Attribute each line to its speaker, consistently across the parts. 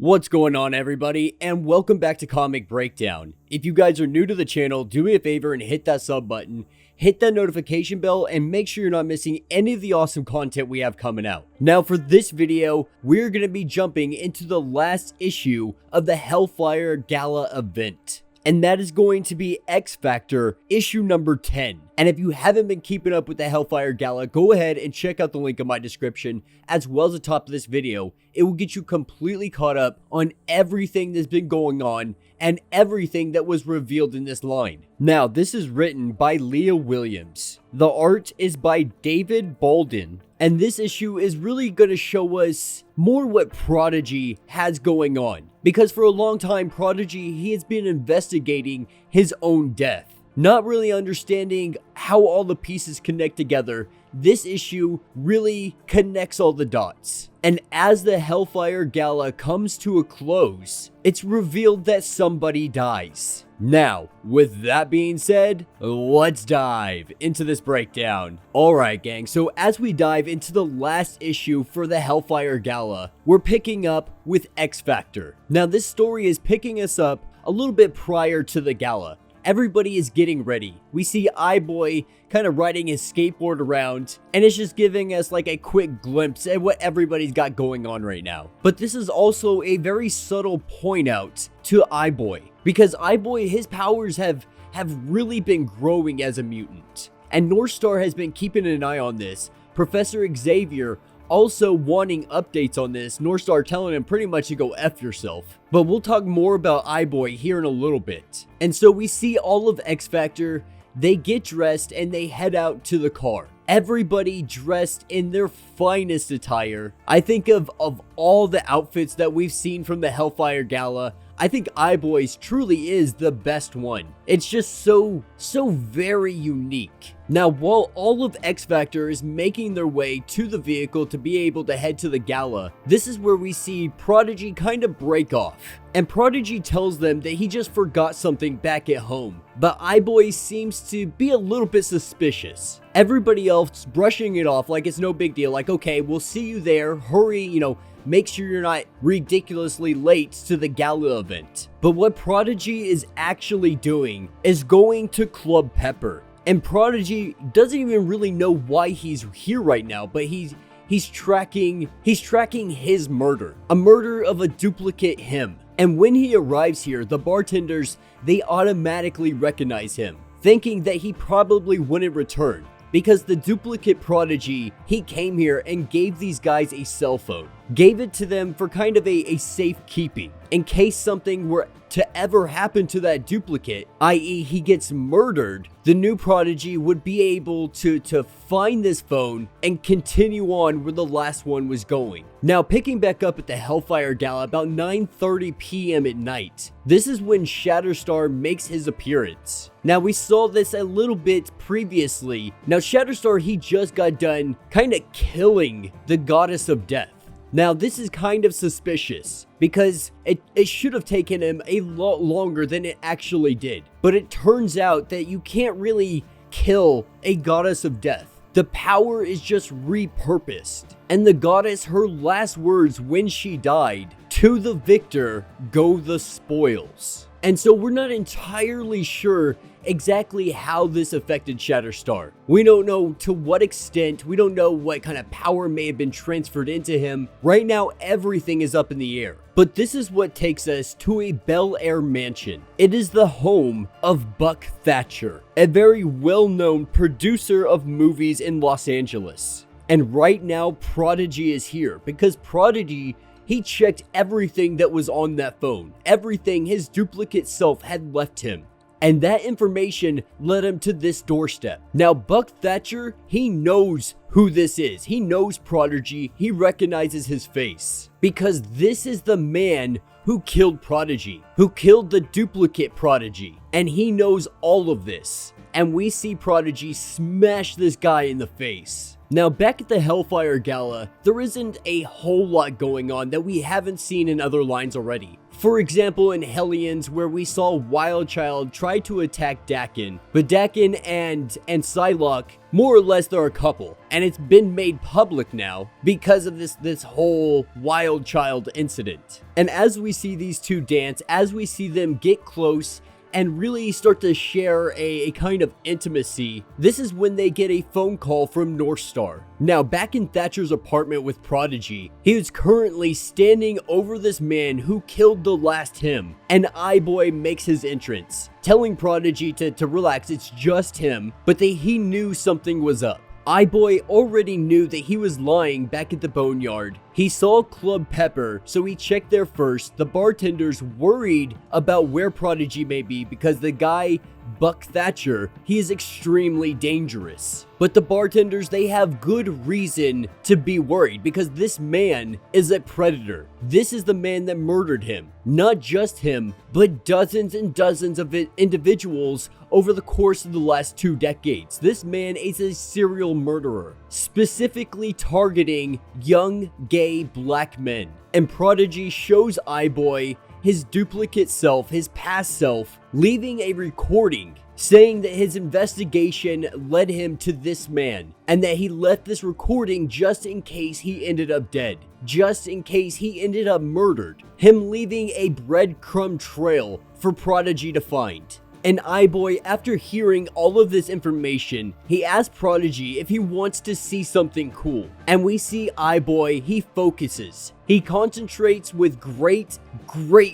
Speaker 1: What's going on, everybody, and welcome back to Comic Breakdown. If you guys are new to the channel, do me a favor and hit that sub button, hit that notification bell, and make sure you're not missing any of the awesome content we have coming out. Now, for this video, we're going to be jumping into the last issue of the Hellfire Gala event. And that is going to be X Factor issue number 10. And if you haven't been keeping up with the Hellfire Gala, go ahead and check out the link in my description as well as the top of this video. It will get you completely caught up on everything that's been going on and everything that was revealed in this line. Now, this is written by Leah Williams. The art is by David Bolden. And this issue is really going to show us more what Prodigy has going on. Because for a long time, Prodigy, he has been investigating his own death. Not really understanding how all the pieces connect together, this issue really connects all the dots. And as the Hellfire Gala comes to a close, it's revealed that somebody dies. Now, with that being said, let's dive into this breakdown. Alright gang, so as we dive into the last issue for the Hellfire Gala, we're picking up with X Factor. Now this story is picking us up a little bit prior to the gala. Everybody is getting ready. We see iBoy kind of riding his skateboard around, and it's just giving us like a quick glimpse at what everybody's got going on right now. But this is also a very subtle point out to iBoy, because iBoy, his powers have really been growing as a mutant. And Northstar has been keeping an eye on this. Professor Xavier also wanting updates on this, Northstar telling him pretty much to go F yourself. But we'll talk more about iBoy here in a little bit. And so we see all of X Factor, they get dressed and they head out to the car. Everybody dressed in their finest attire. I think of all the outfits that we've seen from the Hellfire Gala, I think iBoy's truly is the best one. It's just so very unique. Now, while all of X Factor is making their way to the vehicle to be able to head to the gala, this is where we see Prodigy kind of break off. And Prodigy tells them that he just forgot something back at home. But iBoy seems to be a little bit suspicious. Everybody else brushing it off like it's no big deal. Like, okay, we'll see you there. Hurry, make sure you're not ridiculously late to the gala event. But what Prodigy is actually doing is going to Club Pepper. And Prodigy doesn't even really know why he's here right now, but he's tracking his murder. A murder of a duplicate him. And when he arrives here, the bartenders, they automatically recognize him, thinking that he probably wouldn't return. Because the duplicate Prodigy, he came here and gave these guys a cell phone. Gave it to them for kind of a safekeeping. In case something were to ever happen to that duplicate, i.e. he gets murdered, the new Prodigy would be able to find this phone and continue on where the last one was going. Now, picking back up at the Hellfire Gala about 9:30 p.m. at night, this is when Shatterstar makes his appearance. Now, we saw this a little bit previously. Now, Shatterstar, he just got done kind of killing the Goddess of Death. Now, this is kind of suspicious because it should have taken him a lot longer than it actually did. But it turns out that you can't really kill a Goddess of Death. The power is just repurposed. And the goddess, her last words when she died, "To the victor go the spoils." And so we're not entirely sure exactly how this affected Shatterstar. We don't know to what extent, we don't know what kind of power may have been transferred into him. Right now, everything is up in the air. But this is what takes us to a Bel Air mansion. It is the home of Buck Thatcher, a very well-known producer of movies in Los Angeles. And right now, Prodigy is here because Prodigy, he checked everything that was on that phone. Everything his duplicate self had left him. And that information led him to this doorstep. Now, Buck Thatcher, he knows who this is. He knows Prodigy. He recognizes his face. Because this is the man who killed Prodigy, who killed the duplicate Prodigy. And he knows all of this. And we see Prodigy smash this guy in the face. Now, back at the Hellfire Gala, there isn't a whole lot going on that we haven't seen in other lines already. For example, in Hellions, where we saw Wildchild try to attack Dakin, but Dakin and Psylocke, more or less, they're a couple, and it's been made public now because of this whole Wildchild incident. And as we see these two dance, as we see them get close and really start to share a kind of intimacy, this is when they get a phone call from Northstar. Now, back in Thatcher's apartment with Prodigy, he was currently standing over this man who killed the last him, and Eye-Boy makes his entrance, telling Prodigy to relax, it's just him, but that he knew something was up. Eye-Boy already knew that he was lying back at the boneyard. He saw Club Pepper, so he checked there first. The bartender's worried about where Prodigy may be because the guy, Buck Thatcher, he is extremely dangerous. But the bartenders, they have good reason to be worried because this man is a predator. This is the man that murdered him. Not just him, but dozens and dozens of individuals over the course of the last 2 decades. This man is a serial murderer, specifically targeting young, gay, black men. And Prodigy shows Eye-Boy his duplicate self, his past self, leaving a recording saying that his investigation led him to this man and that he left this recording just in case he ended up dead, just in case he ended up murdered, him leaving a breadcrumb trail for Prodigy to find. And Eye-Boy, after hearing all of this information, he asks Prodigy if he wants to see something cool. And we see Eye-Boy, he focuses. He concentrates with great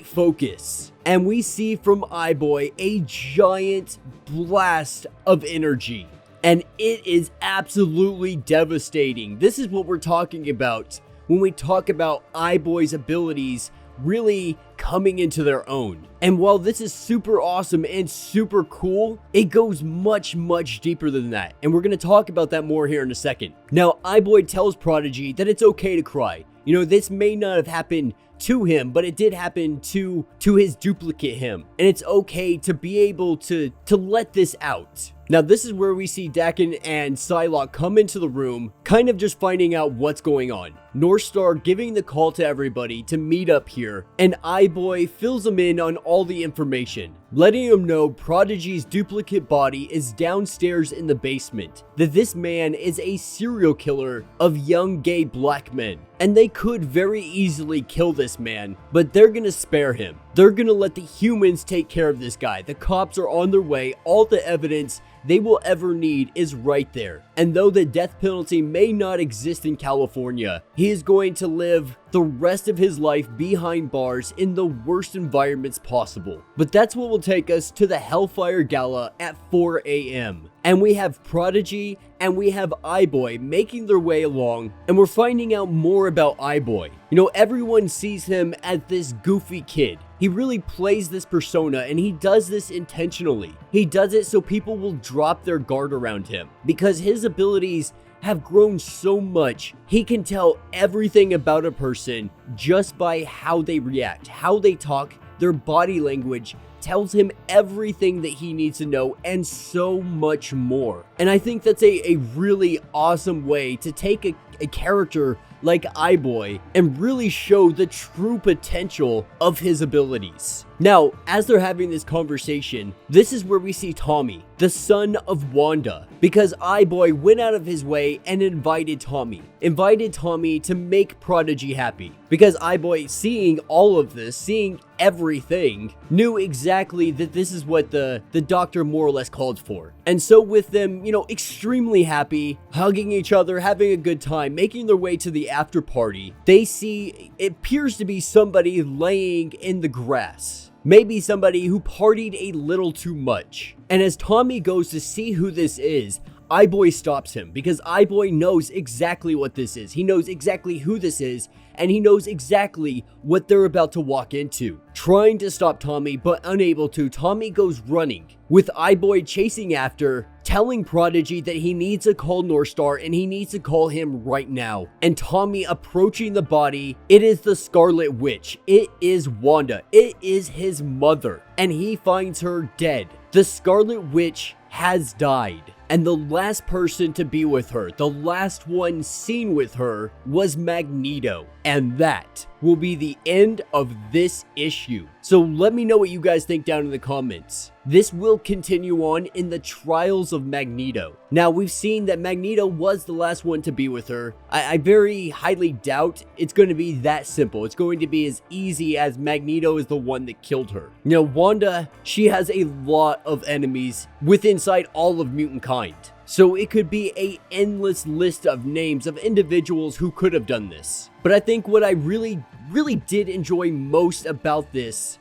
Speaker 1: focus. And we see from Eye-Boy a giant blast of energy. And it is absolutely devastating. This is what we're talking about when we talk about Eye-Boy's abilities really coming into their own. And while this is super awesome and super cool, it goes much deeper than that. And we're going to talk about that more here in a second. Now, Eye-Boy tells Prodigy that it's okay to cry. You know, this may not have happened to him, but it did happen to his duplicate him. And it's okay to be able to let this out. Now, this is where we see Dakin and Psylocke come into the room, kind of just finding out what's going on. Northstar giving the call to everybody to meet up here, and Eye-Boy fills them in on all the information, letting them know Prodigy's duplicate body is downstairs in the basement, that this man is a serial killer of young gay black men, and they could very easily kill this man, but they're gonna spare him. They're gonna let the humans take care of this guy. The cops are on their way. All the evidence they will ever need is right there. And though the death penalty may not exist in California, he is going to live the rest of his life behind bars in the worst environments possible. But that's what will take us to the Hellfire Gala at 4 a.m. And we have Prodigy and we have Eye-Boy making their way along, and we're finding out more about Eye-Boy. You know, everyone sees him as this goofy kid. He really plays this persona, and he does this intentionally. He does it so people will drop their guard around him because his abilities have grown so much. He can tell everything about a person just by how they react, how they talk. Their body language tells him everything that he needs to know and so much more. And I think that's a really awesome way to take a character like Eye-Boy and really show the true potential of his abilities. Now, as they're having this conversation, this is where we see Tommy, the son of Wanda, because Eye-Boy went out of his way and invited Tommy to make Prodigy happy, because Eye-Boy, seeing all of this, seeing everything, knew exactly that this is what the doctor more or less called for. And so with them, you know, extremely happy, hugging each other, having a good time, making their way to the after party, they see it appears to be somebody laying in the grass. Maybe somebody who partied a little too much. And as Tommy goes to see who this is, Eye-Boy stops him because Eye-Boy knows exactly what this is. He knows exactly who this is, and he knows exactly what they're about to walk into. Trying to stop Tommy, but unable to, Tommy goes running, with Eye-Boy chasing after, telling Prodigy that he needs to call Northstar and he needs to call him right now. And Tommy approaching the body, it is the Scarlet Witch. It is Wanda. It is his mother. And he finds her dead. The Scarlet Witch has died. And the last person to be with her, the last one seen with her, was Magneto. And that will be the end of this issue. So let me know what you guys think down in the comments. This will continue on in the trials of Magneto. Now, we've seen that Magneto was the last one to be with her. I very highly doubt it's going to be that simple. It's going to be as easy as Magneto is the one that killed her. You know, Wanda, she has a lot of enemies within all of mutant kind. So it could be an endless list of names of individuals who could have done this. But I think what I really did enjoy most about this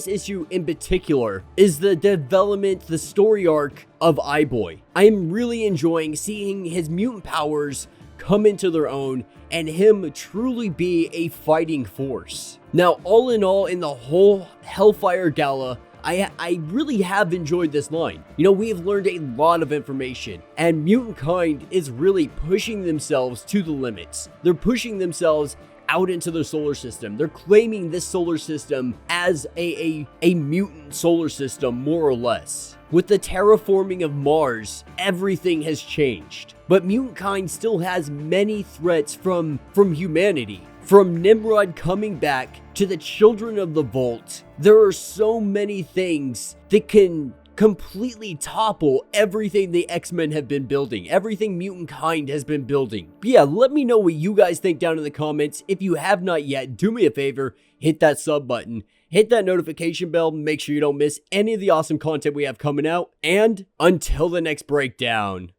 Speaker 1: issue in particular, is the development, the story arc of Eye-Boy. I am really enjoying seeing his mutant powers come into their own and him truly be a fighting force. Now, all in all, in the whole Hellfire Gala, I really have enjoyed this line. You know, we have learned a lot of information, and mutant kind is really pushing themselves to the limits. They're pushing themselves out into the solar system. They're claiming this solar system as a mutant solar system, more or less. With the terraforming of Mars, everything has changed. But mutant kind still has many threats from humanity. From Nimrod coming back to the Children of the Vault, there are so many things that can completely topple everything the X-Men have been building, everything mutant kind has been building. But yeah, let me know what you guys think down in the comments. If you have not yet, do me a favor, hit that sub button, hit that notification bell, make sure you don't miss any of the awesome content we have coming out, and until the next breakdown.